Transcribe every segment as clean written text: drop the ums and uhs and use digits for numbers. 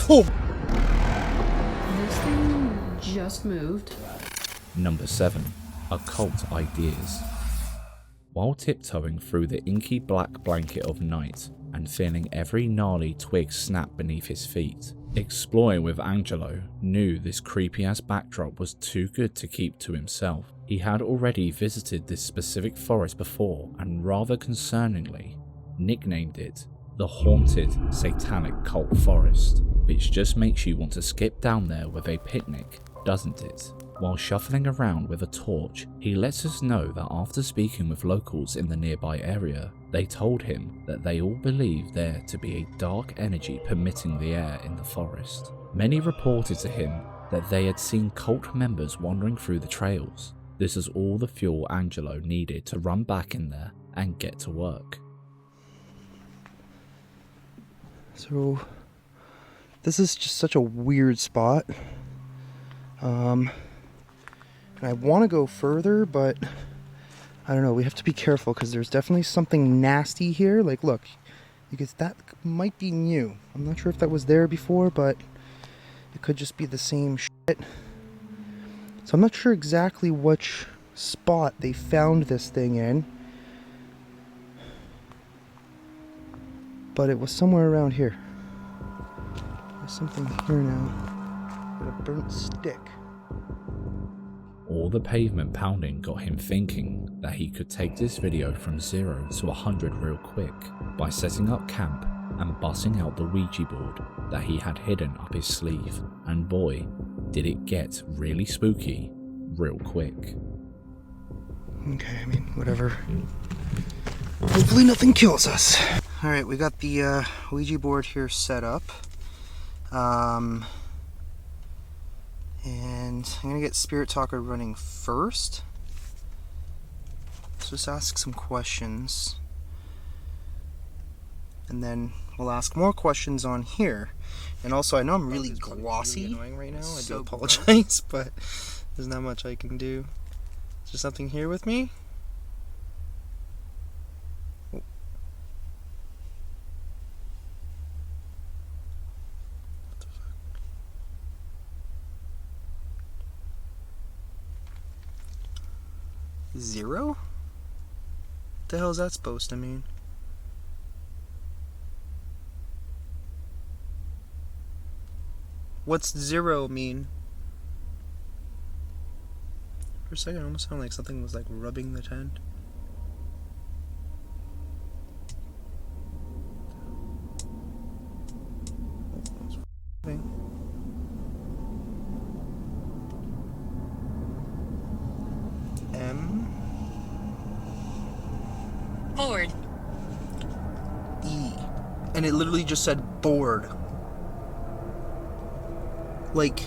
Oh! This thing just moved. Number 7. Occult Ideas. While tiptoeing through the inky black blanket of night and feeling every gnarly twig snap beneath his feet, exploring with Angelo knew this creepy ass backdrop was too good to keep to himself. He had already visited this specific forest before and rather concerningly nicknamed it the Haunted Satanic Cult Forest, which just makes you want to skip down there with a picnic, doesn't it? While shuffling around with a torch, he lets us know that after speaking with locals in the nearby area, they told him that they all believe there to be a dark energy permitting the air in the forest. Many reported to him that they had seen cult members wandering through the trails. This is all the fuel Angelo needed to run back in there and get to work. So, this is just such a weird spot. And I want to go further, but I don't know, we have to be careful because there's definitely something nasty here. Like, look, because that might be new. I'm not sure if that was there before, but it could just be the same shit. So I'm not sure exactly which spot they found this thing in, but it was somewhere around here. There's something here now. Got a burnt stick. All the pavement pounding got him thinking that he could take this video from 0 to 100 real quick by setting up camp and busting out the Ouija board that he had hidden up his sleeve, and boy, did it get really spooky real quick. Okay, I mean, whatever. Hopefully nothing kills us. Alright, we got the Ouija board here set up. And I'm gonna get Spirit Talker running first. So just ask some questions. And then we'll ask more questions on here. And also, I know I'm really glossy. Really annoying right now. I do apologize, but there's not much I can do. Is there something here with me? Oh. What the fuck? 0? What the hell is that supposed to mean? What's 0 mean? For a second, it almost sounded like something was like rubbing the tent. M. Board. E. And it literally just said board. Like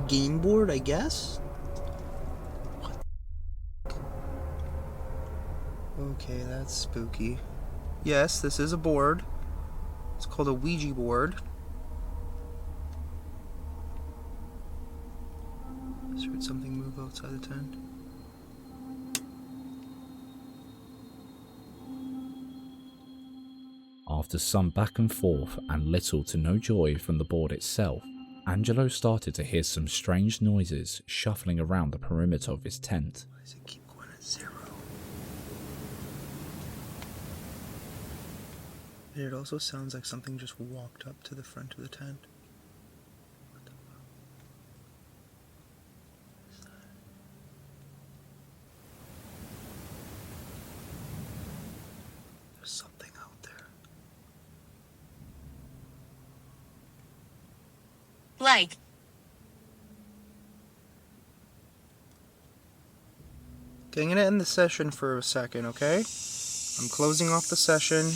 game board, I guess? What? Okay, that's spooky. Yes, this is a board. It's called a Ouija board. Just heard something move outside the tent. After some back and forth and little to no joy from the board itself, Angelo started to hear some strange noises shuffling around the perimeter of his tent. Why does it keep going at 0? It also sounds like something just walked up to the front of the tent. What the fuck? What is that? There's something out there. Like. Okay, I'm gonna end the session for a second, okay? I'm closing off the session.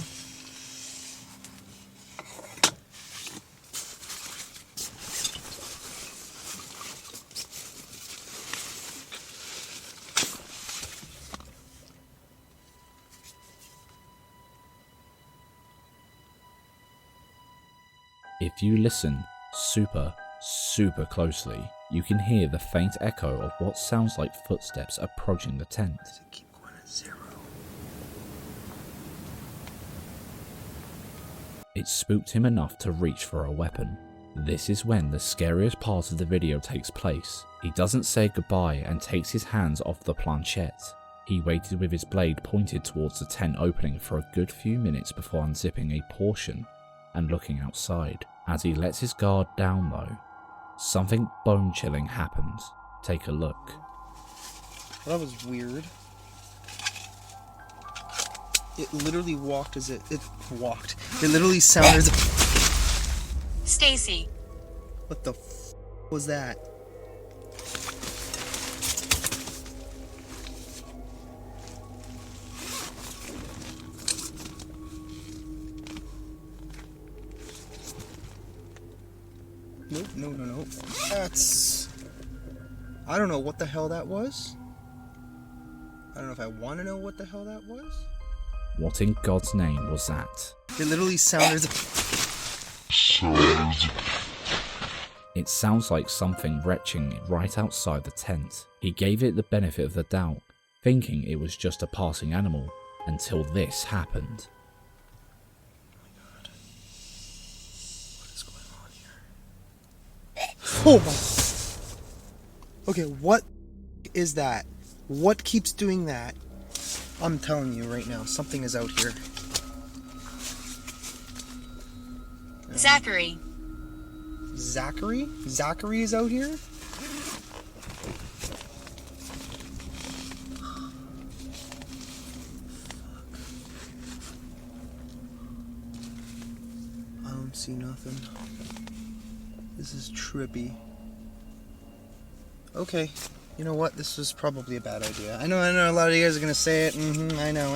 If you listen super closely, you can hear the faint echo of what sounds like footsteps approaching the tent. Does it keep going at 0? It spooked him enough to reach for a weapon. This is when the scariest part of the video takes place. He doesn't say goodbye and takes his hands off the planchette. He waited with his blade pointed towards the tent opening for a good few minutes before unzipping a portion and looking outside. As he lets his guard down though, something bone-chilling happens. Take a look. That was weird. It literally walked as it walked. It literally sounded. Stacy. What the was that? Nope, no. That's... I don't know what the hell that was. I don't know if I want to know what the hell that was. What in God's name was that? It literally sounded... It sounds like something retching right outside the tent. He gave it the benefit of the doubt, thinking it was just a passing animal, until this happened. Oh my... Okay, what is that? What keeps doing that? I'm telling you right now, something is out here. Zachary. Zachary? Zachary is out here? I don't see nothing. This is trippy. Okay, you know what? This was probably a bad idea. I know a lot of you guys are gonna say it. I know.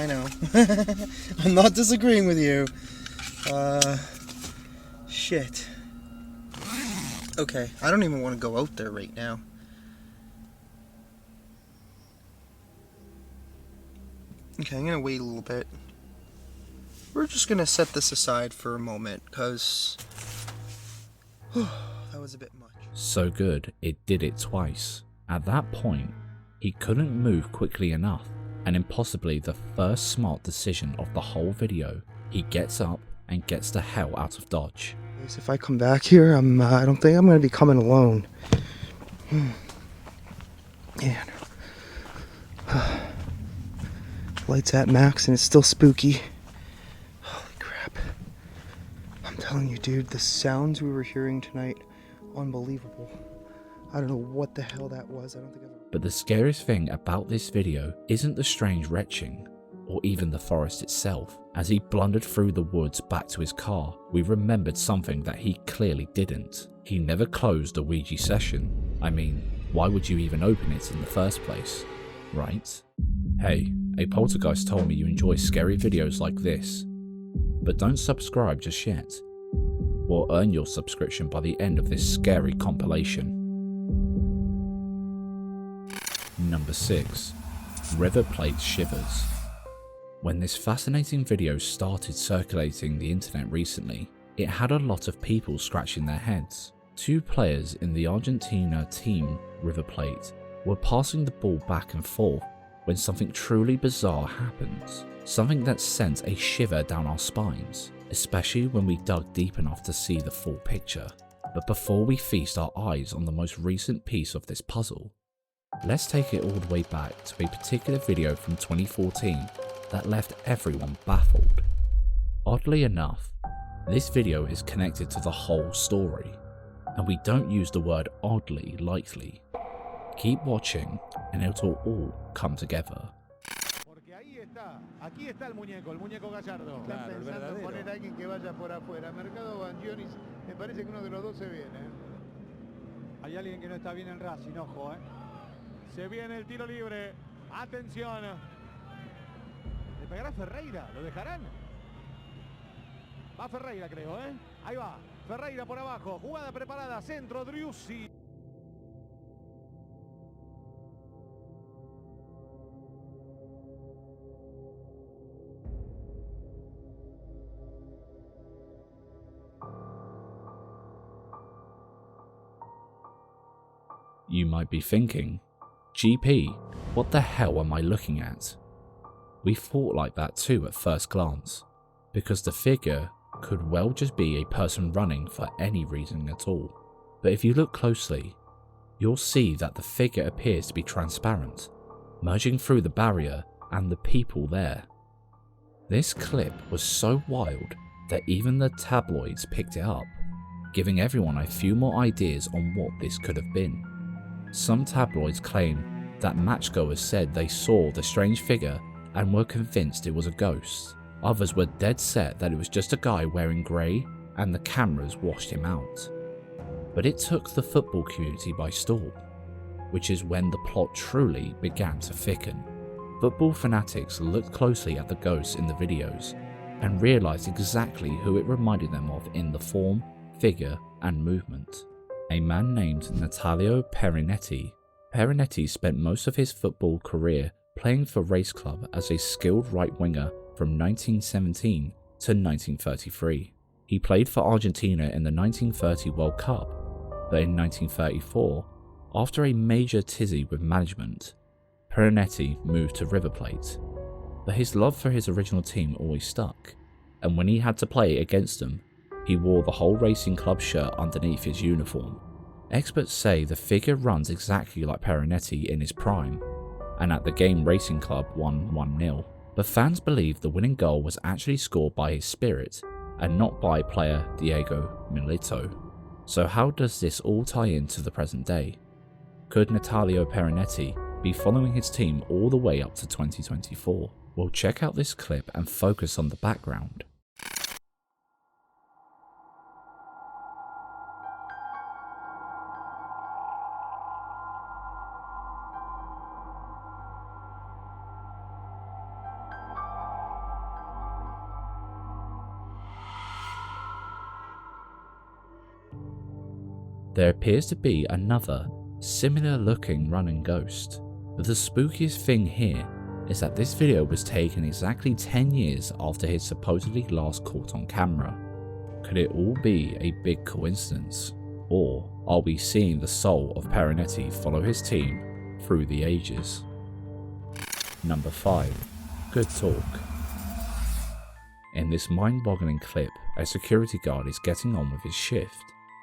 I'm not disagreeing with you. Shit. Okay, I don't even want to go out there right now. Okay, I'm gonna wait a little bit. We're just gonna set this aside for a moment, because that was a bit much. So good, it did it twice. At that point, he couldn't move quickly enough, and in possibly the first smart decision of the whole video, he gets up and gets the hell out of Dodge. If I come back here, I don't think I'm going to be coming alone. Man. Lights at max and it's still spooky. Holy crap. I'm telling you, dude, the sounds we were hearing tonight, unbelievable. I don't know what the hell that was. I don't think I've ever... But the scariest thing about this video isn't the strange retching, or even the forest itself. As he blundered through the woods back to his car, we remembered something that he clearly didn't. He never closed a Ouija session. I mean, why would you even open it in the first place, right? Hey, a poltergeist told me you enjoy scary videos like this, but don't subscribe just yet. We'll earn your subscription by the end of this scary compilation. Number 6. River Plate Shivers. When this fascinating video started circulating the internet recently, it had a lot of people scratching their heads. 2 players in the Argentina team River Plate were passing the ball back and forth when something truly bizarre happens. Something that sent a shiver down our spines, especially when we dug deep enough to see the full picture. But before we feast our eyes on the most recent piece of this puzzle, let's take it all the way back to a particular video from 2014 that left everyone baffled. Oddly enough, this video is connected to the whole story, and we don't use the word oddly lightly. Keep watching and it'll all come together. Porque ahí está, aquí está el muñeco Gallardo. Están pensando en poner a alguien que vaya por afuera. Mercado Bangionis, me parece que uno de los dos se viene. Hay alguien que no está bien en Racing, ojo, Se viene el tiro libre. Atención. Le pegará Ferreira, ¿lo dejarán? Va Ferreira, creo, Ahí va. Ferreira por abajo. Jugada preparada. Centro, Driussi. You might be thinking, GP, what the hell am I looking at? We thought like that too at first glance, because the figure could well just be a person running for any reason at all. But if you look closely, you'll see that the figure appears to be transparent, merging through the barrier and the people there. This clip was so wild that even the tabloids picked it up, giving everyone a few more ideas on what this could have been. Some tabloids claim that matchgoers said they saw the strange figure and were convinced it was a ghost. Others were dead set that it was just a guy wearing grey and the cameras washed him out. But it took the football community by storm, which is when the plot truly began to thicken. Football fanatics looked closely at the ghosts in the videos and realised exactly who it reminded them of in the form, figure and movement. A man named Natalio Perinetti. Perinetti spent most of his football career playing for Race Club as a skilled right winger from 1917 to 1933. He played for Argentina in the 1930 World Cup, but in 1934, after a major tizzy with management, Perinetti moved to River Plate. But his love for his original team always stuck, and when he had to play against them, he wore the whole racing club shirt underneath his uniform. Experts say the figure runs exactly like Perinetti in his prime, and at the game Racing Club won 1-0. But fans believe the winning goal was actually scored by his spirit and not by player Diego Milito. So how does this all tie into the present day? Could Natalio Perinetti be following his team all the way up to 2024? Well, check out this clip and focus on the background. There appears to be another, similar looking running ghost, but the spookiest thing here is that this video was taken exactly 10 years after his supposedly last caught on camera. Could it all be a big coincidence? Or are we seeing the soul of Perinetti follow his team through the ages? Number 5. Good talk. In this mind-boggling clip, a security guard is getting on with his shift.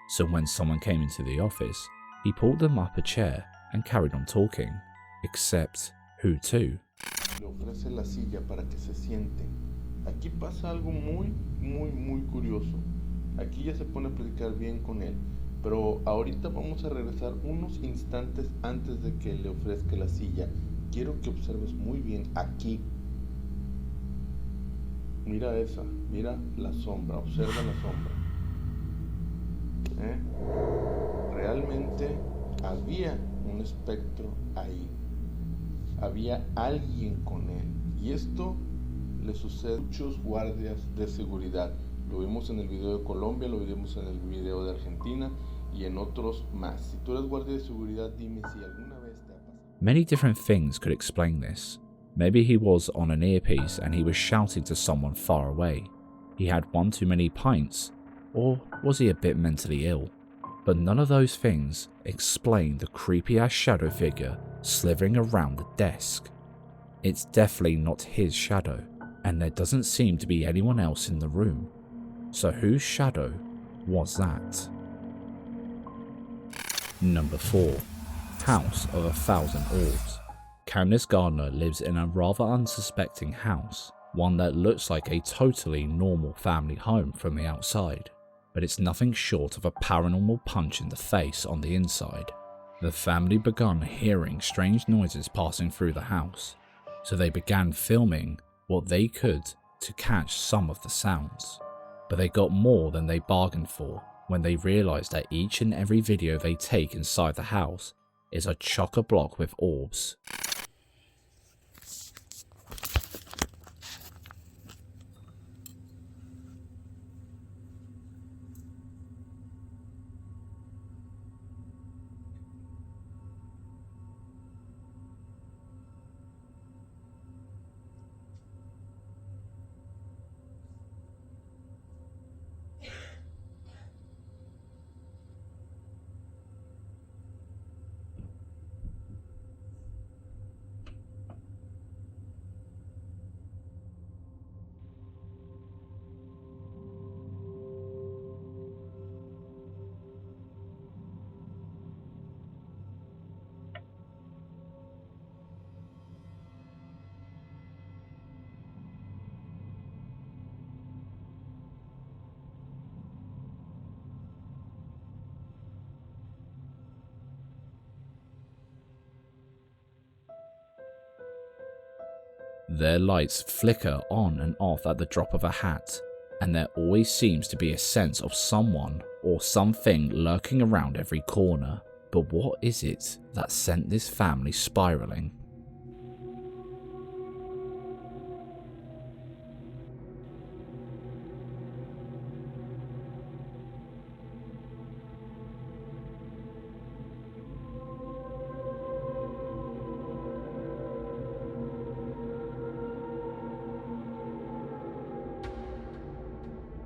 So when someone came into the office, he pulled them up a chair and carried on talking. Except, who to? Le ofrece la silla para que se siente. Aquí pasa algo muy curioso. Aquí ya se pone a platicar bien con él. Pero ahorita vamos a regresar unos instantes antes de que le ofrezca la silla. Quiero que observes muy bien aquí. Mira esa, mira la sombra, observa la sombra. Realmente había un espectro ahí, había alguien con él, y esto le sucede a muchos guardias de seguridad. Lo vimos en el video de Colombia, lo vimos en el video de Argentina y en otros más. Si tú eres guardia de seguridad, dime si alguna vez te ha pasado. Many different things could explain this. Maybe he was on an earpiece and he was shouting to someone far away. He had one too many pints. Or was he a bit mentally ill? But none of those things explain the creepy ass shadow figure slithering around the desk. It's definitely not his shadow, and there doesn't seem to be anyone else in the room. So whose shadow was that? Number 4. House of 1,000 Orbs. Candice Gardner lives in a rather unsuspecting house, one that looks like a totally normal family home from the outside. But it's nothing short of a paranormal punch in the face on the inside. The family began hearing strange noises passing through the house, so they began filming what they could to catch some of the sounds. But they got more than they bargained for when they realised that each and every video they take inside the house is a chock-a-block with orbs. Their lights flicker on and off at the drop of a hat, and there always seems to be a sense of someone or something lurking around every corner. But what is it that sent this family spiraling?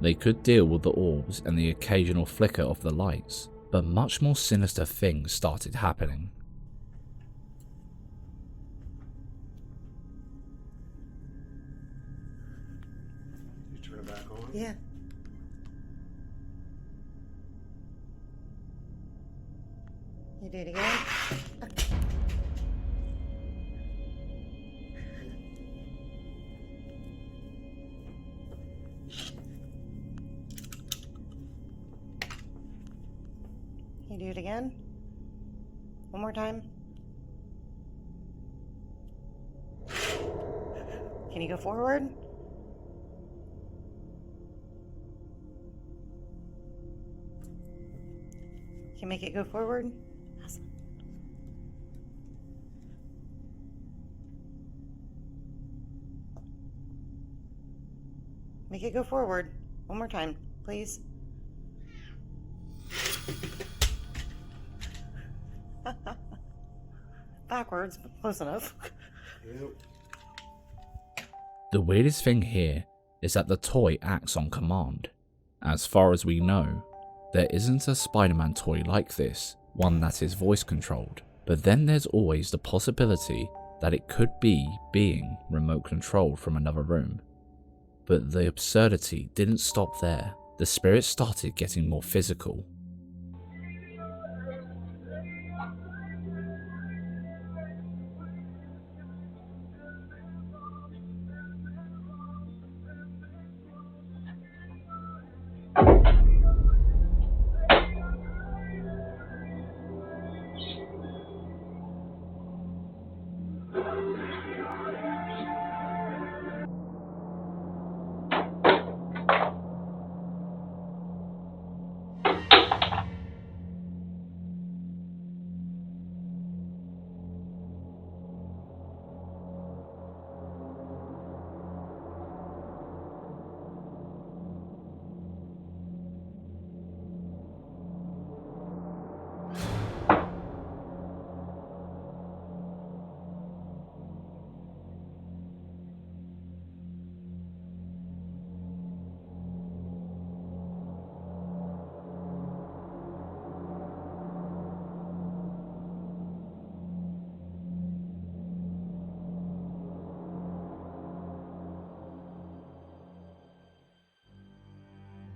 They could deal with the orbs and the occasional flicker of the lights, but much more sinister things started happening. You turn it back on? Yeah. You do it again? You do it again? One more time? Can you go forward? Can you make it go forward? Awesome. Make it go forward. One more time, please. Backwards, but close enough. Yep. The weirdest thing here is that the toy acts on command. As far as we know, there isn't a Spider-Man toy like this, one that is voice controlled, but then there's always the possibility that it could be being remote controlled from another room. But the absurdity didn't stop there. The spirit started getting more physical.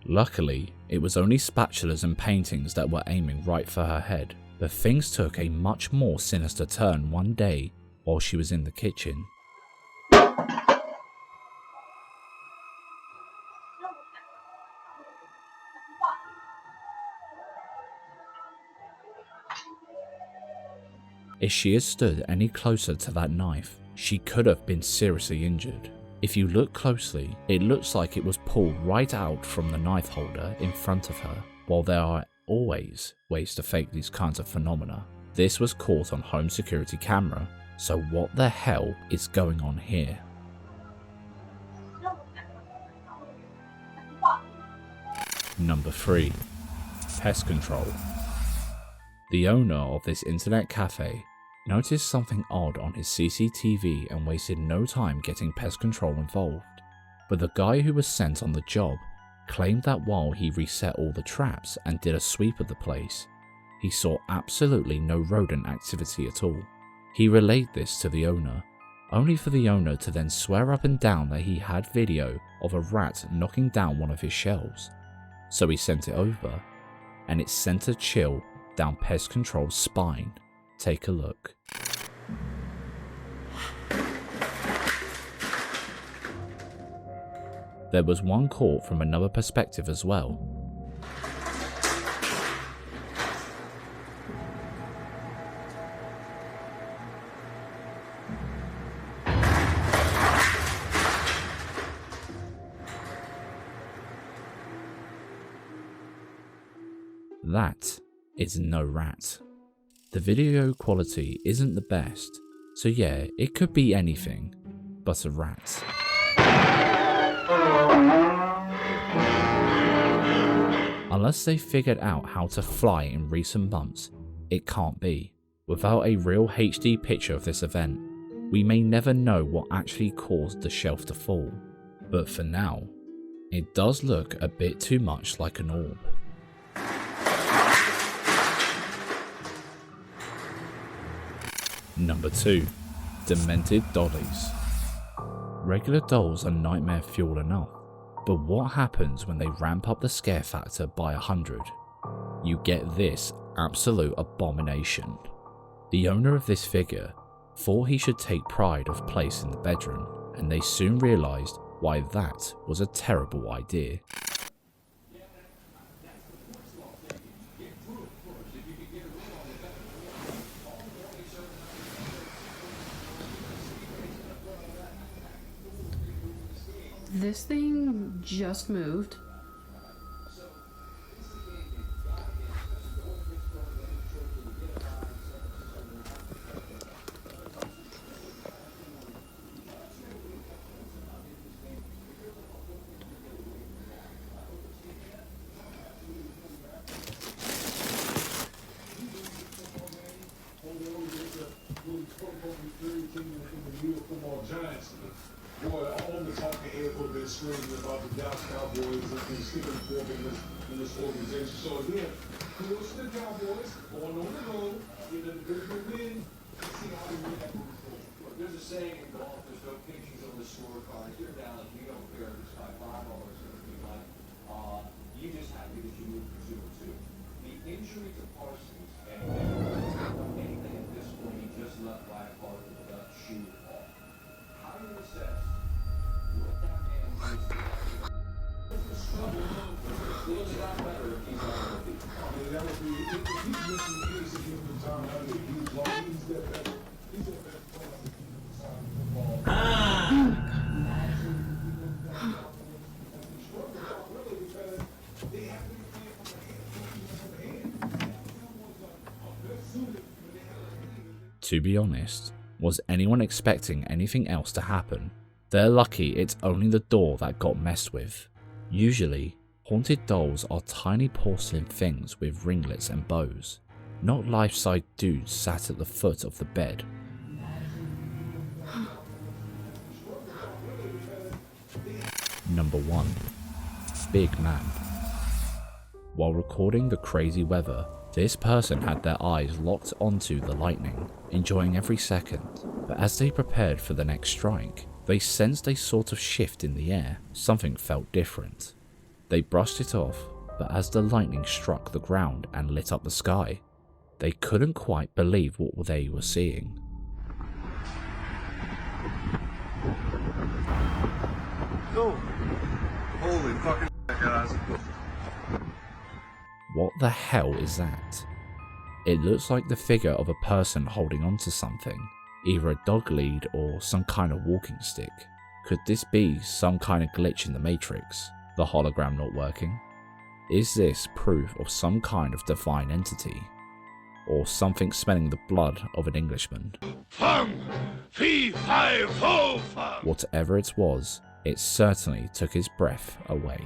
Luckily, it was only spatulas and paintings that were aiming right for her head, but things took a much more sinister turn one day while she was in the kitchen. If she had stood any closer to that knife, she could have been seriously injured. If you look closely, it looks like it was pulled right out from the knife holder in front of her. While there are always ways to fake these kinds of phenomena, this was caught on home security camera, so what the hell is going on here? Number 3. Pest control. The owner of this internet cafe noticed something odd on his CCTV and wasted no time getting pest control involved. But the guy who was sent on the job claimed that while he reset all the traps and did a sweep of the place, he saw absolutely no rodent activity at all. He relayed this to the owner, only for the owner to then swear up and down that he had video of a rat knocking down one of his shelves. So he sent it over, and it sent a chill down pest control's spine. Take a look. There was one caught from another perspective as well. That is no rat. The video quality isn't the best, so yeah, it could be anything but a rat. Unless they figured out how to fly in recent months, it can't be. Without a real HD picture of this event, we may never know what actually caused the shelf to fall. But for now, it does look a bit too much like an orb. Number 2. Demented dollies. Regular dolls are nightmare fuel enough, but what happens when they ramp up the scare factor by 100? You get this absolute abomination. The owner of this figure thought he should take pride of place in the bedroom, and they soon realised why that was a terrible idea. This thing just moved. Boy, all the talking heads have been screaming about the Dallas Cowboys and sticking fork in this organization. So again, kudos to the Cowboys going on the road, getting a good win. Let's see how they react. There's a saying in golf, there's no pictures on the scorecard. If you're down, if you don't care, it's by $5 or something like, you just happy that you moved from 0-2. The injury to Parsons and anything at this point, he just left by a part of the shoe off. How do you assess what that man is? Feels a lot better if he's on the feet. I mean, that would be, if he's missing years to give him time, I think he's the best player. He's the best player to give him time to football. To be honest, was anyone expecting anything else to happen? They're lucky it's only the door that got messed with. Usually, haunted dolls are tiny porcelain things with ringlets and bows, not life-size dudes sat at the foot of the bed. Number 1. Big Man. While recording the crazy weather, this person had their eyes locked onto the lightning, enjoying every second, but as they prepared for the next strike, they sensed a sort of shift in the air. Something felt different. They brushed it off, but as the lightning struck the ground and lit up the sky, they couldn't quite believe what they were seeing. Oh, holy fucking guys. What the hell is that? It looks like the figure of a person holding onto something, either a dog lead or some kind of walking stick. Could this be some kind of glitch in the Matrix, the hologram not working? Is this proof of some kind of divine entity? Or something smelling the blood of an Englishman? Whatever it was, it certainly took his breath away.